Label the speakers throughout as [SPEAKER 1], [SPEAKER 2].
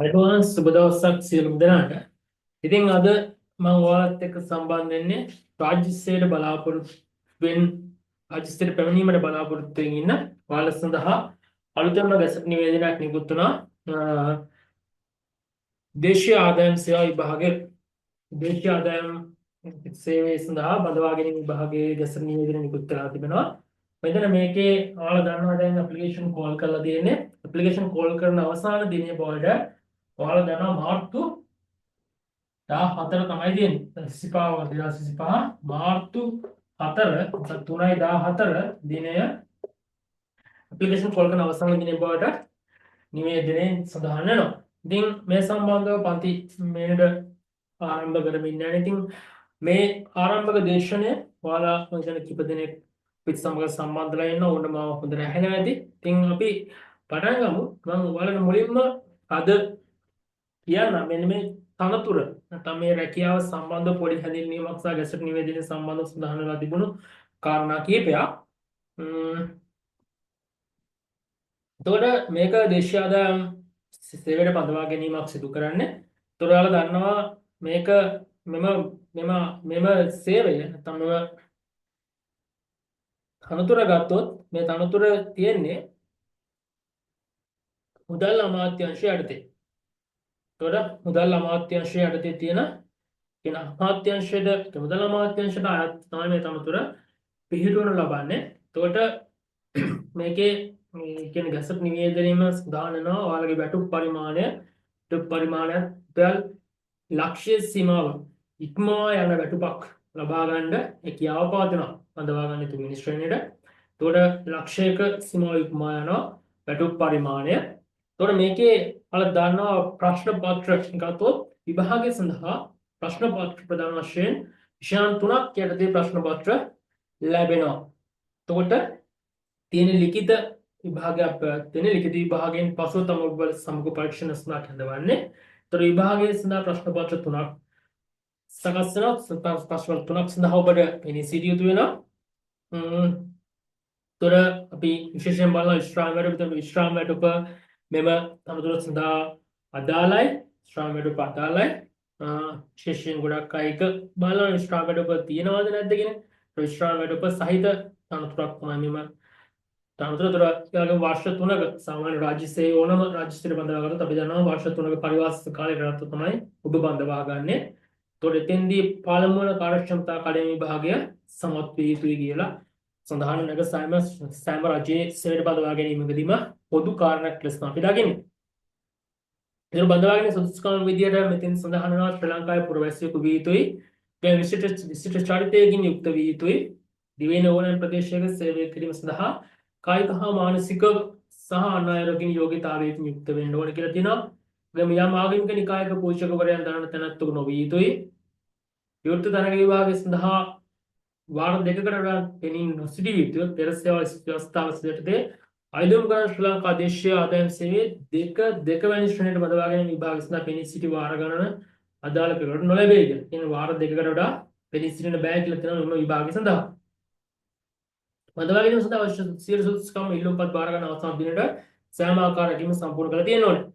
[SPEAKER 1] අයිබෝන් සුබ දවසක් සියලුම දෙනාට. ඉතින් අද මම ඔයාලත් එක්ක සම්බන්ධ වෙන්නේ රාජ්‍යසේවයට බලාපොරොත්තු වෙන රාජ්‍යසේවයට පැමිණීමට බලාපොරොත්තු වෙමින් ඉන්න ඔයාලා සඳහා අලුතෙන්ම ගැසට් නිවේදනයක් නිකුත් වුණා. දේශීය ආදායම් සේවා විභාගයේ දේශීය ආදායම් සේවය සඳහා බඳවා ගැනීම විභාගයේ ගැසට් නිවේදනය නිකුත් කරලා තිබෙනවා. මෙතන මේකේ ඔයාලා දන්නවා දැන් ඇප්ලිකේෂන් කෝල් කරලා තියෙන්නේ. ඇප්ලිකේෂන් කෝල් කරන අවසාන දිනයේ බෝඩ ඔයාලා දන්නවා මාර්තු 14 තමයි තියෙන්නේ. සිසිපාව 2025 මාර්තු 4 3/14 දිනය ඇප්ලිකේෂන් කෝල් කරන අවසාන දිනයේ බවට නිවේදනයේ සඳහන් වෙනවා. ඉතින් මේ සම්බන්ධව පන්ති මේනට ආරම්භ කරමින් යන. ඉතින් මේ ආරම්භක දේශනය ඔයාලා මම හිතන්නේ කිප දෙනෙක් පිට සමග සම්බන්ධලා ඉන්න ඕන මාව හොඳට ඇහෙනවා ඇති. ඉතින් අපි පටන් ගමු. මම ඔයාලට මුලින්ම අද කියන්න මෙන්න මේ තනතුර නැත්නම් මේ රැකියාව සම්බන්ධ පොඩි හැඳින්වීමක් සහ ගැසට් නිවේදනය සම්බන්ධව සඳහන් වෙලා තිබුණු කාරණා කීපයක්. එතකොට මේක දේශීය ආදායම් සේවයට බඳවා ගැනීමක් සිදු කරන්නේ. එතකොට ඔයාලා දන්නවා මේක මෙම සේවය නැත්නම් මෙම තනතුර ගත්තොත් මේ තනතුර තියෙන්නේ මුදල් අමාත්‍යාංශය යටතේ. එතකොට මුදල් අමාත්‍යාංශය යටතේ තියෙන කියන අමාත්‍යාංශයට මුදල් අමාත්‍යාංශයට අයත් තමයි මේ තනතුර පිළිතුරු ලබන්නේ. එතකොට මේකේ කියන ගැසට් නිවේදනයේම සඳහන් වෙනවා ඔයාලගේ වැටුප් පරිමාණය ලක්ෂ්‍ය සීමාව ඉක්මවා යන වැටුපක් ලබා ගන්න හැකියාව පවතිනවා. බඳවා ගන්න තු මිනිස්ට්‍රේනියට. එතකොට ලක්ෂයක සීමාව ඉක්මවා යනවා වැටුප් පරිමාණය. එතකොට මේකේ ඔයාලා දන්නවා ප්‍රශ්න පත්‍ර ගත්තොත් විභාගය සඳහා ප්‍රශ්න පත්‍ර ප්‍රදාන වශයෙන් විෂයන් 3ක් යටතේ ප්‍රශ්න පත්‍ර ලැබෙනවා. එතකොට තියෙන ලිඛිත විභාගයක් තියෙන ලිඛිත විභාගයෙන් පසුව තමයි ඔබ සමග පරීක්ෂණ සඳහා හඳවන්නේ. එතකොට විභාගයේ සඳහා ප්‍රශ්න පත්‍ර 3ක් සකස් වෙනවා. ප්‍රශ්න 3ක් සඳහා ඔබට පෙනී සිටිය යුතු වෙනවා. එතකොට අපි විශේෂයෙන් බලන විශ්‍රාම වැටුප මෙම තනතුර සඳහා අදාළයි. විශ්‍රාම වැටුප අදාළයි. විශේෂයෙන් ගොඩක් අය එක බලන විශ්‍රාම වැටුප තියෙනවද නැද්ද කියන විශ්‍රාම වැටුප සහිත තනතුරක් තමයි මෙම තනතුර. යාගේ වර්ෂ 3ක සාමාන්‍ය රාජ්‍ය සේවය ඕනම රාජ්‍ය සේවයට බඳවා ගන්නත් අපි දන්නවා වර්ෂ 3ක පරිවාස කාලයට රැවට්ට තමයි ඔබ බඳවා ගන්නෙ. එතකොට එතෙන්දී පළමු වන කාර්යක්ෂමතා කඩන විභාගය සමත් විය යුතුයි කියලා සඳහන් වෙනක සෑම රජයේ සේවයට බඳවා ගැනීමකදීම පොදු කාරණයක් ලෙස අපි දකින්නේ. ඒක බඳවා ගැනීම සුදුසුකම් විදියට මෙතෙන් සඳහන් වෙනවා ශ්‍රී ලංකාවේ පුරවැසියෙකු විය යුතුයි. ඒ විශිෂ්ට චරිතයකින් යුක්ත විය යුතුයි. දිවයින ඕනෑම ප්‍රදේශයක සේවය කිරීම සඳහා කායික හා මානසික සහ අනායෝගික යෝග්‍යතාවයකින් යුක්ත වෙන්න ඕන කියලා තියෙනවා. ගම යම් ආගමික නිකායක පූජකවරයන් දරන තැනැත්තෙකු නොවිය යුතුයි. විවෘත තරග විභාගය සඳහා වාර දෙකකට වඩා පෙනී නොසිටිය යුතුයි. පෙර සේවා ව්‍යවස්ථාව යටතේ අයදුම් කරන ශ්‍රී ලංකා දේශීය ආදායම් සේවයේ දෙක වැනි ශ්‍රේණියට බඳවා ගැනීම විභාගය සඳහා පෙනී සිටි වාර ගණන අදාළ පෙරට නොලැබේ කියලා. කියන වාර දෙකකට වඩා පෙනී සිටින්න බෑ කියලා තියෙනවා මේ විභාගය සඳහා. බඳවා ගැනීම සඳහා අවශ්‍ය සියලු සුදුසුකම් ඉල්ලුම්පත් බාර ගන්න අවසන් දිනට සෑම ආකාරයකින්ම සම්පූර්ණ කරලා තියෙන්න ඕනේ.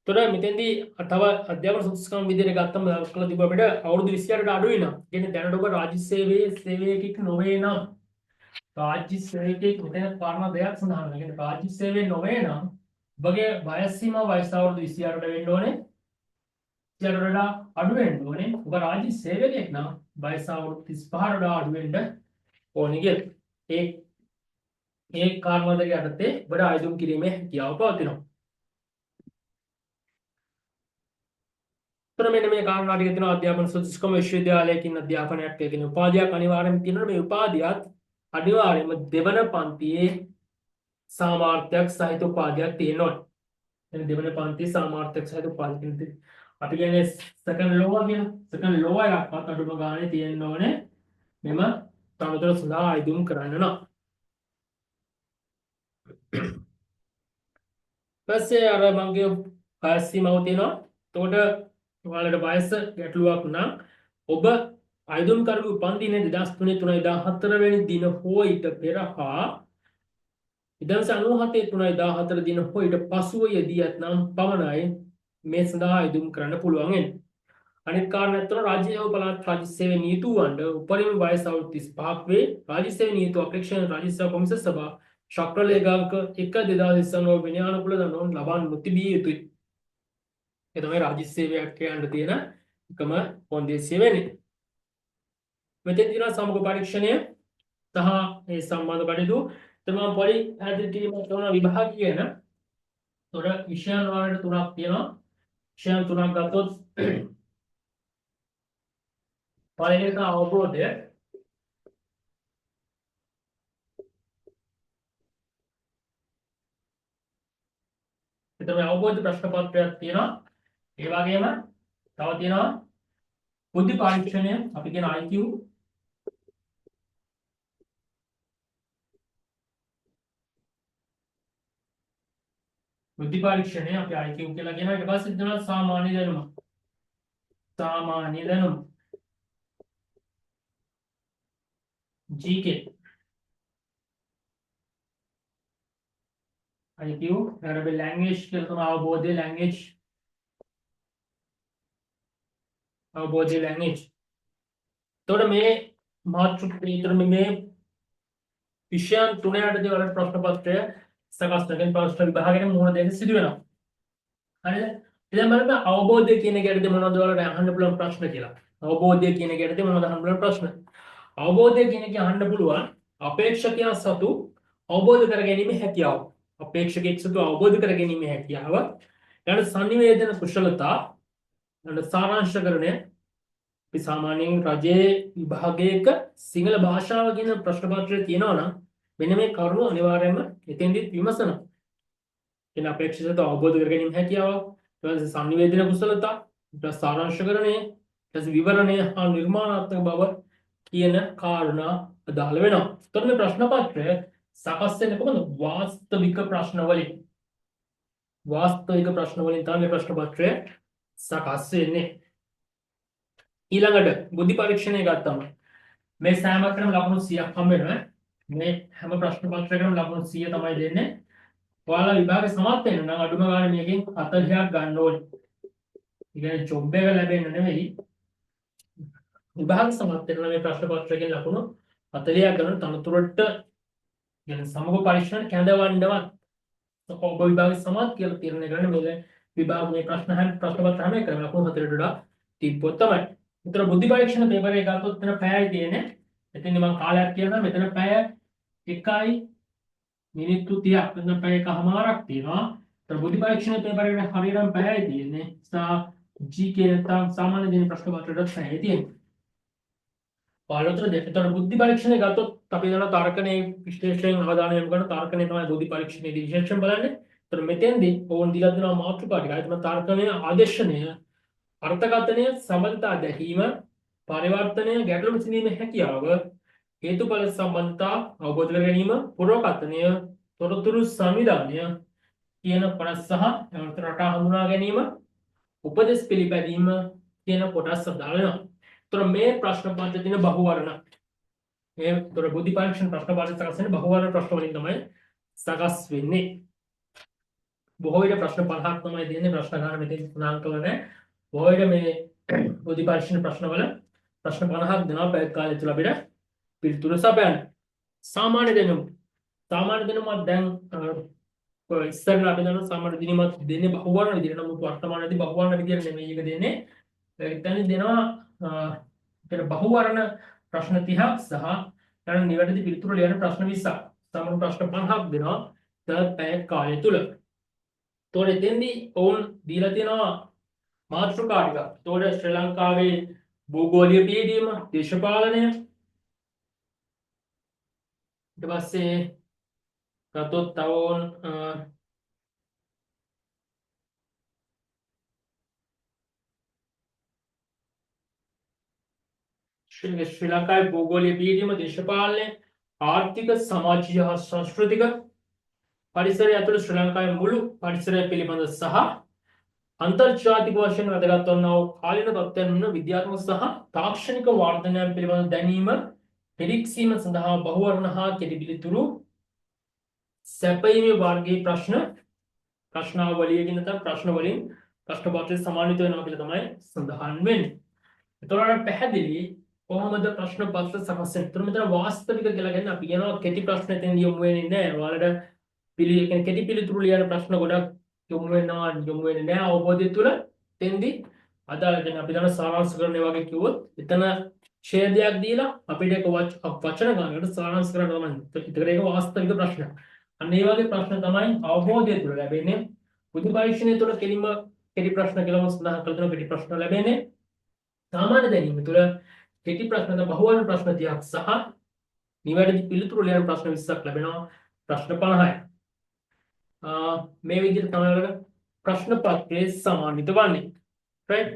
[SPEAKER 1] එතකොට මෙතෙන්දී තව අධ්‍යාපන සුදුසුකම් විදිහට ගත්තම දක්වලා තිබ්බ අපිට අවුරුදු 28කට අඩුයි නම් කියන්නේ දැනට ඔබ රාජ්‍ය සේවයේ සේවයකින් නොවේ නම් රාජ්‍ය සේවකයෙක් මෙතන කාරණා දෙකක් සඳහන් වෙනවා. කියන්නේ රාජ්‍ය සේවයේ නොවේ නම් ඔබගේ වයස් සීමාව වයස අවුරුදු 28ට වෙන්න ඕනේ. 28ට වඩා අඩු වෙන්න ඕනේ. ඔබ රාජ්‍ය සේවකයෙක් නම් වයස අවුරුදු 35ට වඩා අඩු වෙන්න ඕනේ කියලා. ඒ කාරණා දෙක යටතේ ඔබට ආයුධම් කිරීමේ හැකියාව පවතිනවා. මෙන්න මේ කාරණා ටික තියෙනවා. අධ්‍යාපන සුදුසුකම විශ්වවිද්‍යාලයකින් අධ්‍යාපනයක් කියන උපාධියක් අනිවාර්යයෙන්ම තියෙනවා. මේ උපාධියත් අනිවාර්යයෙන්ම දෙවන පන්තියේ සාමාර්ථයක් සහිත උපාධියක් තියෙනවා. එන දෙවන පන්තියේ සාමාර්ථයක් සහිත උපාධියක් අපි කියන්නේ සෙකන්ඩ් ලෝවර් කියන සෙකන්ඩ් ලෝවර් එකක්වත් අඩුම ගානේ තියෙන්න ඕනේ. මෙම තනතුර සඳහා ආයුධම් කරන්න නම්. පස්සේ අර මගේ වයස් සීමාව තියෙනවා. එතකොට ඔයාලට වයස ගැටලුවක් නම් ඔබ ආයුධම් කරපු උපන්දිනේ 2003 3/14 වෙනි දින හෝ ඊට පෙර හා 1997 3/14 දින හෝ ඊට පසුව යෙදී ඇතනම් පමණයි මේ සඳහා යොදුම් කරන්න පුළුවන් වෙන්නේ. අනිත් කාරණා තමයි රාජ්‍ය හෝ පළාත් රාජ්‍ය සේවයේ නියුතුවන්ට උපරිම වයස අවුරුදු 35ක් වේ. රාජ්‍ය සේවයේ නියුතු අපේක්ෂණ රාජ්‍ය සේවා කොමිසම සභා ශක්‍ර ලේඛාංක 1/2029 විනයානුකූල දනෝන් ලබා නොතිබිය යුතුයි. ඒ තමයි රාජ්‍ය සේවයක් කියන්න තියෙන එකම කොන්දේසිය වෙන්නේ. මෙතෙන් තියෙනවා සමග පරීක්ෂණය සහ ඒ සම්බන්ධ කටයුතු තමයි පොඩි පැහැදිලි කිරීමක් කරන විභාග කියන. තොර විෂයන් වලට තුනක් තියෙනවා. විෂයන් තුනක් ගත්තොත් පළවෙනි එක අවබෝධය. එතකොට අවබෝධ ප්‍රශ්න පත්‍රයක් තියෙනවා. ඒ වගේම තව තියෙනවා බුද්ධි පරීක්ෂණය අපි කියන IQ. බුද්ධි පරීක්ෂණය අපි IQ කියලා කියනවා. ඊට පස්සේ තියෙනවා සාමාන්‍ය දැනුම. සාමාන්‍ය දැනුම GK. IQ ඊට language කියලා තමයි අවබෝධය language. අවබෝධය language. එතකොට මේ මාතෘකාවේ මේ විෂයන් තුන යටතේ වල ප්‍රශ්න පත්‍රය සකස් කරගෙන ප්‍රශ්න විභාගයෙන් මුහුණ දෙන්න සිදු වෙනවා. හරිද? ඉතින් බලන්න අවබෝධය කියන එක යටතේ මොනවද වලට අහන්න පුළුවන් ප්‍රශ්න කියලා. අවබෝධය කියන එක යටතේ මොනවද අහන්න පුළුවන් ප්‍රශ්න? අවබෝධය කියන එක අහන්න පුළුවන් අපේක්ෂකයන් සතු අවබෝධ කර ගැනීමේ හැකියාව. අපේක්ෂකෙක් සතු අවබෝධ කර ගැනීමේ හැකියාව. ඊළඟ සංනිවේදන කුශලතා. ඊළඟ සාරාංශකරණය. අපි සාමාන්‍යයෙන් රජයේ විභාගයක සිංහල භාෂාව කියන ප්‍රශ්න පත්‍රය තියෙනවා නම් මෙන්න මේ කරුණු අනිවාර්යයෙන්ම එතෙන්දිත් විමසනවා. එන අපේක්ෂිත අවබෝධ කර ගැනීම හැකියාව, ඊට පස්සේ සංනිවේදන කුසලතා, ඊට පස්සේ සාරාංශකරණය, ඊට පස්සේ විවරණය හා නිර්මාණාත්මක බව කියන කාරණා අදාළ වෙනවා. එතකොට මේ ප්‍රශ්න පත්‍රය සකස් වෙන්නේ කොහොමද? වාස්තවික ප්‍රශ්න වලින්. වාස්තවික ප්‍රශ්න වලින් තමයි මේ ප්‍රශ්න පත්‍රය සකස් වෙන්නේ. ඊළඟට බුද්ධි පරීක්ෂණය ගත්තම මේ සෑමකටම ලකුණු 100ක් හම්බ වෙනවා. මේ හැම ප්‍රශ්න පත්‍රයකටම ලකුණු 100 තමයි දෙන්නේ. ඔයාලා විභාගේ සමත් වෙන්න නම් අඩුම ගානේ මේකෙන් 40ක් ගන්න ඕනේ. ඒ කියන්නේ ජොබ් එක ලැබෙන්න නෙවෙයි. විභාග සමත් වෙන්න මේ ප්‍රශ්න පත්‍රයකින් ලකුණු 40ක් ගන්න තනතුරට يعني සමග පරීක්ෂණ කැඳවන්නවත් ඔබ විභාගේ සමත් කියලා තීරණය කරන්න මේ විභාග මේ ප්‍රශ්න හැම ප්‍රශ්න පත්‍ර හැම එකම ලකුණු 40ට වඩා තිබ්බොත් තමයි. උතර බුද්ධි පරීක්ෂණ පේපර් එක ගත්තොත් එතන පැයයි තියෙන්නේ. එතෙන් මම කාලයක් කියනවා මෙතන පැය 1යි මිනිත්තු 30ක් වෙන පැය එකමාරක් තියෙනවා. ඒතර බුද්ධි පරීක්ෂණ පේපර් එකට හරියටම පැයයි තියෙන්නේ. GK නැත්නම් සාමාන්‍ය දින ප්‍රශ්න පත්‍රයට පැයයි තියෙන්නේ. පාලතර දෙකතර බුද්ධි පරීක්ෂණය ගත්තොත් අපි දන්නා තර්කණයේ විශ්ලේෂණයෙන් අවධානය යොමු කරන තර්කණය තමයි බුද්ධි පරීක්ෂණයේදී විශේෂයෙන් බලන්නේ. ඒතර මෙතෙන්දී ඕන් දීලා දෙනවා මාතෘකා ටික. ඒ තමයි තර්කණය, ආදේශනය, අර්ථකථනය, සම්බන්ධතා දැකීම, පරිවර්තනය, ගැටලු විසඳීමේ හැකියාව, හේතුඵල සම්බන්ධතා අවබෝධ කර ගැනීම, පුරවකථනය, තොරතුරු සංවිධානය කියන කොටස් සහ අර්ථ රටා හඳුනා ගැනීම, උපදෙස් පිළිපැදීම කියන කොටස් අදාළ වෙනවා. ඒතර මේ ප්‍රශ්න පත්‍රයේ තියෙන බහුවර්ණ මේ ඒතර බුද්ධි පරීක්ෂණ ප්‍රශ්න පත්‍රය සකස් වෙන්නේ බහුවර්ණ ප්‍රශ්න වලින් තමයි සකස් වෙන්නේ. බොහෝ විට ප්‍රශ්න 50ක් තමයි දෙන්නේ. ප්‍රශ්න ගන්න මෙතෙන් තුනක් කරන්නේ. බොහෝ විට මේ බුද්ධි පරීක්ෂණ ප්‍රශ්නවල ප්‍රශ්න 50ක් දෙනවා පැය කාලය තුල අපිට පිළිතුරු සපයන්න. සාමාන්‍ය දැනුම දැන් ඉස්සරලා අපි දන්න සාමාන්‍ය දිනමත් දෙන්නේ බහුවර්ණ විදිහට. නමුත් වර්තමානයේදී බහුවර්ණ විදිහට නෙමෙයි එක දෙන්නේ. එතන දෙනවා බහුවර්ණ ප්‍රශ්න 30ක් සහ ඊළඟ නිවැරදි පිළිතුරු ලියන ප්‍රශ්න 20ක්. සාමාන්‍ය ප්‍රශ්න 50ක් දෙනවා තවත් පැය කාලය තුල. ඒතකොට එතෙන්දී ඕන් දීලා තියෙනවා මාතෘකා ටික. ඒතකොට ශ්‍රී ලංකාවේ භූගෝලීය පියවීම, දේශපාලනය, ඊට පස්සේ ගත්තොත් තව ඕන් ශ්‍රී ලංකාවේ භූගෝලීය පියවීම, දේශපාලනය, ආර්ථික, සමාජීය හා සංස්කෘතික පරිසරය ඇතුළු ශ්‍රී ලංකාවේ මුළු පරිසරය පිළිබඳ සහ අන්තර්ජාතික වශයෙන් වැදගත් වන්නා වූ කාලීන තත්ත්වයන් විද්‍යාත්මක සහ තාක්ෂණික වර්ධනයන් පිළිබඳ දැනීම පිරික්සීම සඳහා බහුවර්ණ හා කෙටි පිළිතුරු සැපයීමේ වර්ගයේ ප්‍රශ්නාවලියකින් නැත්නම් ප්‍රශ්න වලින් ප්‍රශ්න පත්‍රය සමාන්විත වෙනවා කියලා තමයි සඳහන් වෙන්නේ. එතකොට පැහැදිලි කොහොමද ප්‍රශ්න පත්‍ර සකස් වෙන්නේ? එතකොට මෙතන වාස්තවික කියලා කියන්නේ අපි කියනවා කෙටි ප්‍රශ්න එතෙන් යොමු වෙන්නේ නැහැ. ඔයාලට කෙටි පිළිතුරු ලියන ප්‍රශ්න ගොඩක් යොමු වෙන්නේ නැහැ අවබෝධය තුළ. එතෙන්දී අදාළ දැන් අපි දන්න සාරාංශකරණය වගේ කිව්වොත් එතන ඡේදයක් දීලා අපිට ඒක වචන ගන්නකට සාරාංශ කරන්න තමයි. ඒතර ඒක වාස්තවික ප්‍රශ්න. අන්න ඒ වගේ ප්‍රශ්න තමයි අවබෝධය තුළ ලැබෙන්නේ. බුද්ධ පරීක්ෂණය තුළ කෙලින්ම කෙටි ප්‍රශ්න කියලා සඳහන් කළ දෙන කෙටි ප්‍රශ්න ලැබෙන්නේ. සාමාන්‍ය දැනීම තුළ කෙටි ප්‍රශ්න බහුවර්ණ ප්‍රශ්න 30ක් සහ නිවැරදි පිළිතුරු ලියන ප්‍රශ්න 20ක් ලැබෙනවා. ප්‍රශ්න 50යි. මේ විදිහට තමයි ප්‍රශ්න පත්‍රයේ සමාන්විත වන්නේ. right?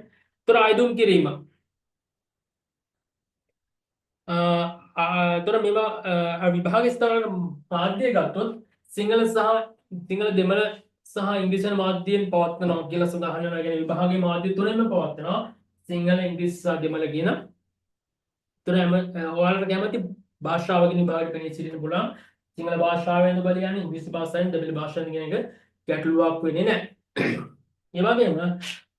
[SPEAKER 1] ඒතර ආයුම් කිරීම. ඒතර මේවා විභාග ස්ථාන මාධ්‍ය ගත්තොත් සිංහල දෙමළ සහ ඉංග්‍රීසි මාධ්‍යයෙන් පවත්වනවා කියලා සඳහන් වෙනවා. කියන්නේ විභාගයේ මාධ්‍ය තුනෙන්ම පවත්වනවා. සිංහල ඉංග්‍රීසි සහ දෙමළ කියන. ඒතර ඔයාලට කැමති භාෂාවකින් විභාගයට පෙනී සිටින්න පුළුවන්. සිංහල භාෂාවෙන්ද බලයන්නේ ඉංග්‍රීසි භාෂාවෙන් දෙමළ භාෂාවෙන් කියන එක ගැටලුවක් වෙන්නේ නැහැ. ඒ වගේම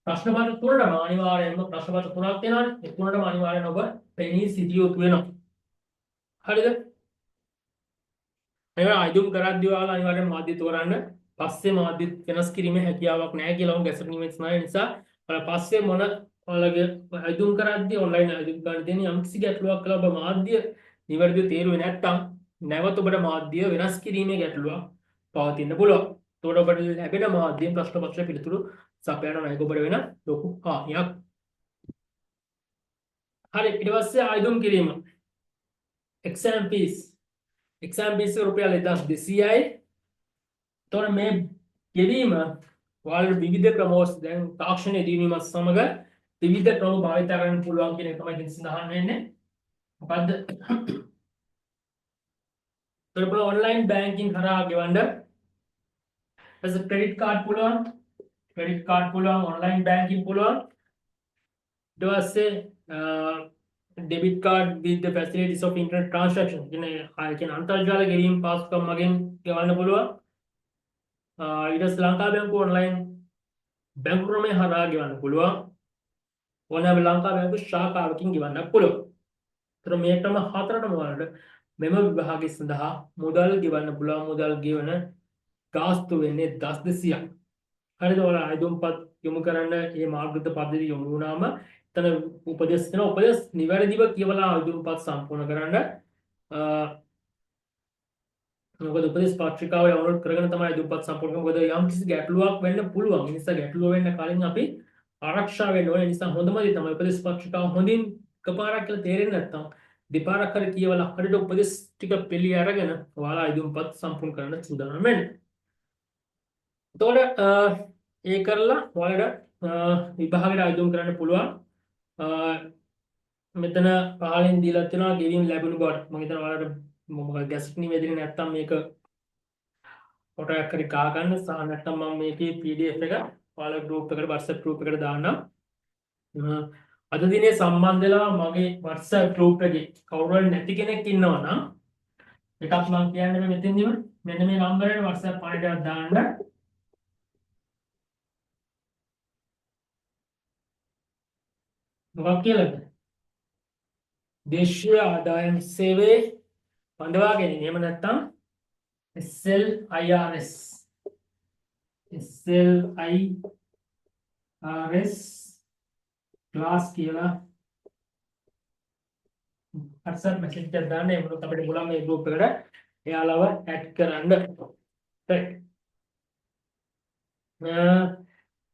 [SPEAKER 1] ප්‍රශ්න පත්‍ර තුනටම අනිවාර්යයෙන්ම ප්‍රශ්න පත්‍ර තුනක් තියෙනවානේ. ඒ තුනටම අනිවාර්යයෙන් ඔබ පෙනී සිටිය යුතු වෙනවා. හරිද? මේවා ආයුම් කරද්දී ඔයාලා අනිවාර්යයෙන් මාධ්‍ය තෝරන්න. පස්සේ මාධ්‍ය වෙනස් කිරීමේ හැකියාවක් නැහැ කියලා උන් ගැසට් නියමයක් නැහැ. නිසා ඔයාලා පස්සේ මොන ඔයාලගේ ආයුම් කරද්දී ඔන්ලයින් ආයුම් කරන්න තියෙන යම්කිසි ගැටලුවක් කළා ඔබ මාධ්‍ය නිවැරදිව තේරුවේ නැත්නම් නැවත ඔබට මාධ්‍ය වෙනස් කිරීමේ ගැටලුවක් පවතින්න පුළුවන්. එතකොට ඔබට ලැබෙන මාධ්‍යයෙන් ප්‍රශ්න පත්‍ර පිළිතුරු සපයන ණයක ඔබට වෙන ලොකු හානියක්. හරි ඊට පස්සේ ආයුම් කිරීම. exam fees එක රුපියල් 1200යි. එතකොට මේ ගෙවීම ඔයාලට විවිධ ක්‍රම ඔස්සේ දැන් තාක්ෂණයේ දියුණුවීමත් සමග විවිධ ක්‍රම භාවිත කරන්න පුළුවන් කියන එක තමයි ඉතින් සඳහන් වෙන්නේ. මොකද්ද? ඒතකොට ඔන්ලයින් බැංකින් කරා ගෙවන්න. as a credit card පුළුවන්. ඔන්ලයින් බැංකින් පුළුවන්. ඊට පස්සේ debit card with the facilities of internet transaction කියන අන්තර්ජාල ගෙවීම් පාසුකම් මගින් ගෙවන්න පුළුවන්. ඊට පස්සේ ලංකා බැංකුව ඔන්ලයින් බැංකු ක්‍රමය හරහා ගෙවන්න පුළුවන්. ඕනෑම ලංකා බැංකු ශාඛාවකින් ගෙවන්න පුළුවන්. ඒතර මේ ක්‍රම හතරටම වලට මෙම විභාගය සඳහා මුදල් ගෙවන්න පුළුවන්. මුදල් ගෙවන ගාස්තු වෙන්නේ 1200ක්. හරිද? ඔයාලා ආයුම්පත් යොමු කරන්න මේ මාර්ගගත පද්ධතිය යොමු වුණාම එතන උපදෙස් දෙන උපදෙස් නිවැරදිව කියවලා ආයුම්පත් සම්පූර්ණ කරන්න. මොකද උපදෙස් පත්‍රිකාව ඩවුන්ලෝඩ් කරගෙන තමයි ආයුම්පත් සම්පූර්ණ කරන්නේ. මොකද යම් කිසි ගැටලුවක් වෙන්න පුළුවන්. ඒ නිසා ගැටලුව වෙන්න කලින් අපි ආරක්ෂා වෙන්න ඕනේ. ඒ නිසා හොඳම දේ තමයි උපදෙස් පත්‍රිකාව හොඳින් එකපාරක් කියලා තේරෙන්නේ නැත්නම් දෙපාරක් හරි කියවලා හරියට උපදෙස් ටික පිළි අරගෙන ඔයාලා ආයුම්පත් සම්පූර්ණ කරන්න සූදානම් වෙන්න. එතකොට ඒ කරලා ඔයාලට විභාගයට ආයුම් කරන්න පුළුවන්. මෙතන පහලින් දීලා තියෙනවා ගෙවීම් ලැබුණු බවට. මම හිතනවා ඔයාලට මොකක්ද ගැසට් නිවේදනය නැත්තම් මේක ෆොටෝ එකක් හරි ගා ගන්න සහ නැත්තම් මම මේකේ PDF එක ඔයාලා group එකට WhatsApp group එකට දාන්නම්. අද දිනේ සම්බන්ධ වෙලා මගේ WhatsApp group එකේ කවුරු හරි නැති කෙනෙක් ඉන්නවා නම් එකක් මම කියන්නේ මෙතෙන්දිම මෙන්න මේ නම්බරේට WhatsApp පාඩයක් දාන්න. මොකක් කියලාද? දේශීය ආදායම් සේවයේ බඳවා ගැනීම. එහෙම නැත්නම් SLIRS ක්ලාස් කියලා WhatsApp message එකක් දාන්න. ඒ මොකද අපිට පුළුවන් මේ group එකට එයාලව add කරන්න. right.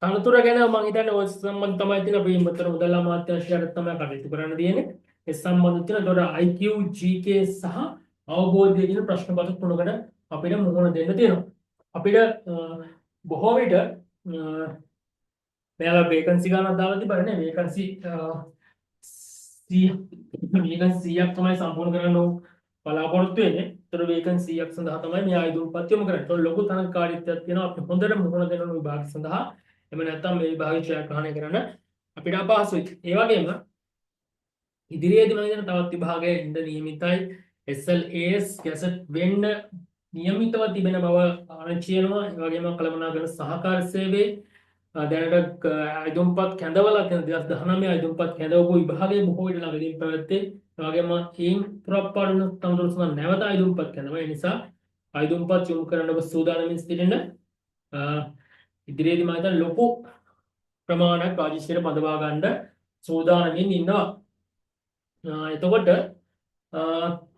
[SPEAKER 1] තනතුර ගැන මම හිතන්නේ ඔය සම්බන්ධ තමයි තියෙන අපි මෙතන මුදල් අමාත්‍යාංශයට තමයි කටයුතු කරන්න තියෙන්නේ. ඒ සම්බන්ධ තියෙන ඒතකොට IQ GK සහ අවබෝධය කියන ප්‍රශ්න පත්‍ර තුනකට අපිට මුහුණ දෙන්න තියෙනවා. අපිට බොහෝ විට මෙයාලා වේකන්සි ගණන් දාලා තිබරනේ වේකන්සි 100ක් තමයි සම්පූර්ණ කරන්න බලාපොරොත්තු වෙන්නේ. ඒතර වේකන්සි 100ක් සඳහා තමයි මේ ආයුධපත් යොමු කරන්නේ. ඒතර ලොකු තරඟකාරීත්වයක් තියෙනවා. අපි හොඳට මුහුණ දෙන විභාග සඳහා එහෙම නැත්නම් මේ විභාගය ඡායාග්‍රහණය කරන්න අපිට අපහසුයි. ඒ වගේම ඉදිරියේදී මම හිතන තවත් විභාගයේ ඉඳ නියමිතයි SLAS ගැසට් වෙන්න නියමිතව තිබෙන බව ආරංචි වෙනවා. ඒ වගේම කළමනාකරන සහකාර සේවයේ දැනට අයිදුම්පත් කැඳවලා තියෙන 2019 අයිදුම්පත් කැඳවපු විභාගයේ බොහෝ විට ළඟදී පැවැත්තේ. ඒ වගේම ඒන් පුරප්පාඩන තනතුරු සඳහා නැවත අයිදුම්පත් කැඳවුවා. ඒ නිසා අයිදුම්පත් යොමු කරන්න ඔබ සූදානම්ින් සිටින්න. ඉදිරියේදී මම හිතන්නේ ලොකු ප්‍රමාණයක් රාජ්‍යශීල පදවා ගන්න සූදානම්ින් ඉන්නවා. එතකොට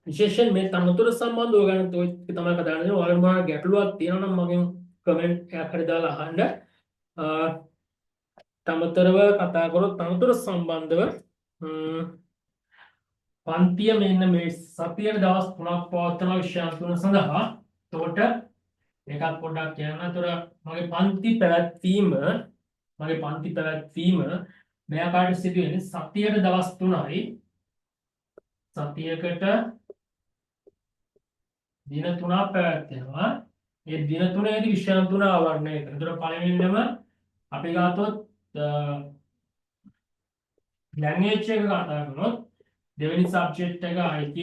[SPEAKER 1] විශේෂයෙන් මේ තනතුරු සම්බන්ධව ගැන තමයි කතා කරන්නේ. ඔයාලට මොනවා ගැටලුවක් තියෙනවා නම් මගෙන් කමෙන්ට් එකක් හරි දාලා අහන්න. තමතරව කතා කරොත් තනතුරු සම්බන්ධව පන්තිය මෙන්න මේ සතියේ දවස් 3ක් පවත්වන විෂයන් තුන සඳහා. එතකොට මේකත් පොඩ්ඩක් කියන්න. එතකොට මගේ පන්ති පැවැත්වීම මේ ආකාරයට සිදු වෙන්නේ සතියේ දවස් 3යි. සතියකට දින 3ක් පැවැත්වෙනවා. ඒ දින 3ේදී විෂයන් 3 ආවරණය කරනවා. එතකොට පළවෙනිම අපි ගත්තොත් ලැන්ග්වේජ් එක කතා කරනොත් දෙවෙනි සබ්ජෙක්ට් එක IQ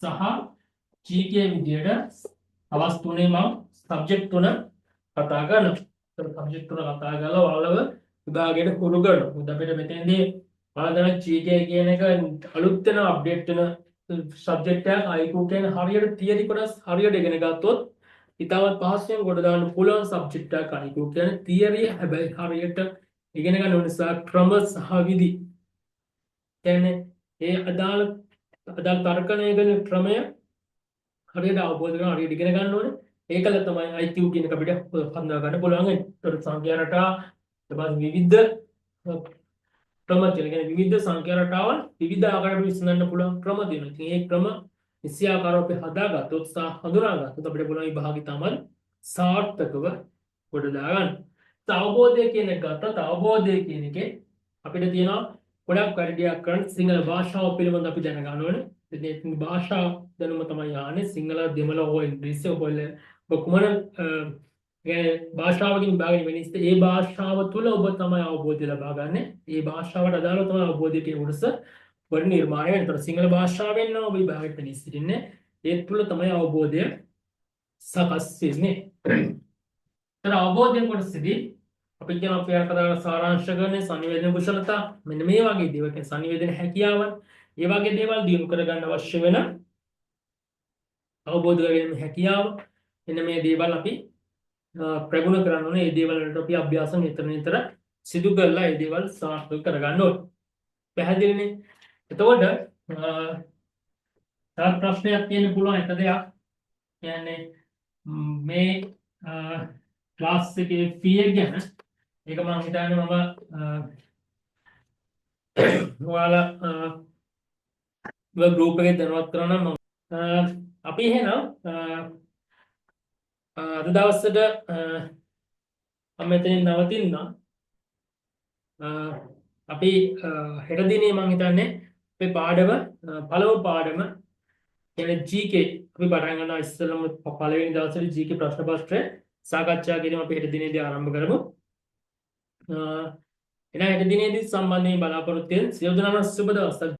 [SPEAKER 1] සහ GK විදියට අවස් තුනේ මම සබ්ජෙක්ට් තුන කතා කරනවා. ඒක සබ්ජෙක්ට් තුන කතා කරලා ඔයාලව විභාගයට හුරු කරනවා. මොකද අපිට මෙතෙන්දී ඔයාලා GK කියන එක අලුත් වෙන අප්ඩේට් වෙන සබ්ජෙක්ට් එකක්. IQ කියන හරියට තියරි කොටස් හරියට ඉගෙන ගත්තොත් ඉතාමත් පහසුවෙන් කොට දාන්න පුළුවන් සබ්ජෙක්ට් එකක්. IQ කියන්නේ තියරිය හැබැයි හරියට ඉගෙන ගන්න ඕන නිසා ක්‍රම සහ විදි කියන්නේ ඒ අදාළ තර්කණය කරන ක්‍රමය හරියට අවබෝධ කරගන්න හරියට ඉගෙන ගන්න ඕනේ. ඒකල තමයි IQ කියන එක අපිට හඳුනා ගන්න පුළුවන්. ඒතර සංඛ්‍යා රටා ඊපස්සේ විවිධ ක්‍රම තියෙනවා. විවිධ සංඛ්‍යා රටාවල් විවිධ ආකාරයට විසඳන්න පුළුවන් ක්‍රම තියෙනවා. ඉතින් මේ ක්‍රම නිසියාකාරව අපි හදාගත්තොත් සහ හඳුනාගත්තොත් අපිට පුළුවන් විභාගي තමයි සාර්ථකව කොට දාගන්න. අවබෝධය කියන එක ගත්තත් අවබෝධය කියන එකේ අපිට තියෙනවා ගොඩක් වැඩියක් කරන්න. සිංහල භාෂාව පිළිබඳව අපි දැනගන්න ඕනේ. ඉතින් භාෂා දැනුම තමයි යන්නේ. සිංහල දෙමළ හෝ ඉංග්‍රීසි හොයල කොමන භාෂාවකින් බාගෙන වෙනිස්ත ඒ භාෂාව තුළ ඔබ තමයි අවබෝධය ලබා ගන්න. ඒ භාෂාවට අදාළව තමයි අවබෝධය කියන කොටස වල නිර්මාණය වෙනවා. සිංහල භාෂාවෙන් නම් ඔබ විභාගයට වෙනිස් සිටින්නේ. ඒ තුළ තමයි අවබෝධය සකස් වෙන්නේ. තර අවබෝධයෙන් කොටසදී අපි කියන අපේ කතාවේ සාරාංශකරණය සංනිවේදන කුසලතා මෙන්න මේ වගේ දේවල් කියන සංනිවේදන හැකියාවන් ඒ වගේ දේවල් දියුණු කරගන්න අවශ්‍ය වෙන අවබෝධ කරගැනීමේ හැකියාව මෙන්න මේ දේවල් අපි ප්‍රගුණ කරන්න ඕනේ. මේ දේවල් වලට අපි අභ්‍යාස නිතර සිදු කරලා මේ දේවල් සාර්ථක කරගන්න ඕනේ. පැහැදිලිනේ? එතකොට තවත් ප්‍රශ්නයක් තියෙන්න පුළුවන්. එක දෙයක් කියන්නේ මේ ක්ලාස් එකේ ෆී එක ගැන ඒක මම හිතන්නේ මම ඔයාලා ගෲප් එකේ දැනුවත් කරනවා. අපි එහෙනම් අද දවසට මම මෙතනින් නවතින්න. අපි හෙට දිනේ මම හිතන්නේ අපේ පාඩම පළමු පාඩම කියන්නේ GK අපි පටන් ගන්නවා. ඉස්සෙල්ලාම පළවෙනි දවසේ GK ප්‍රශ්න පත්‍රය සාකච්ඡා කිරීම අපි හෙට දිනේදී ආරම්භ කරමු. එහෙනම් හෙට දිනේදී සම්බන්ධයෙන් බලාපොරොත්තු වෙන සියලු දෙනාම සුබ දවසක්.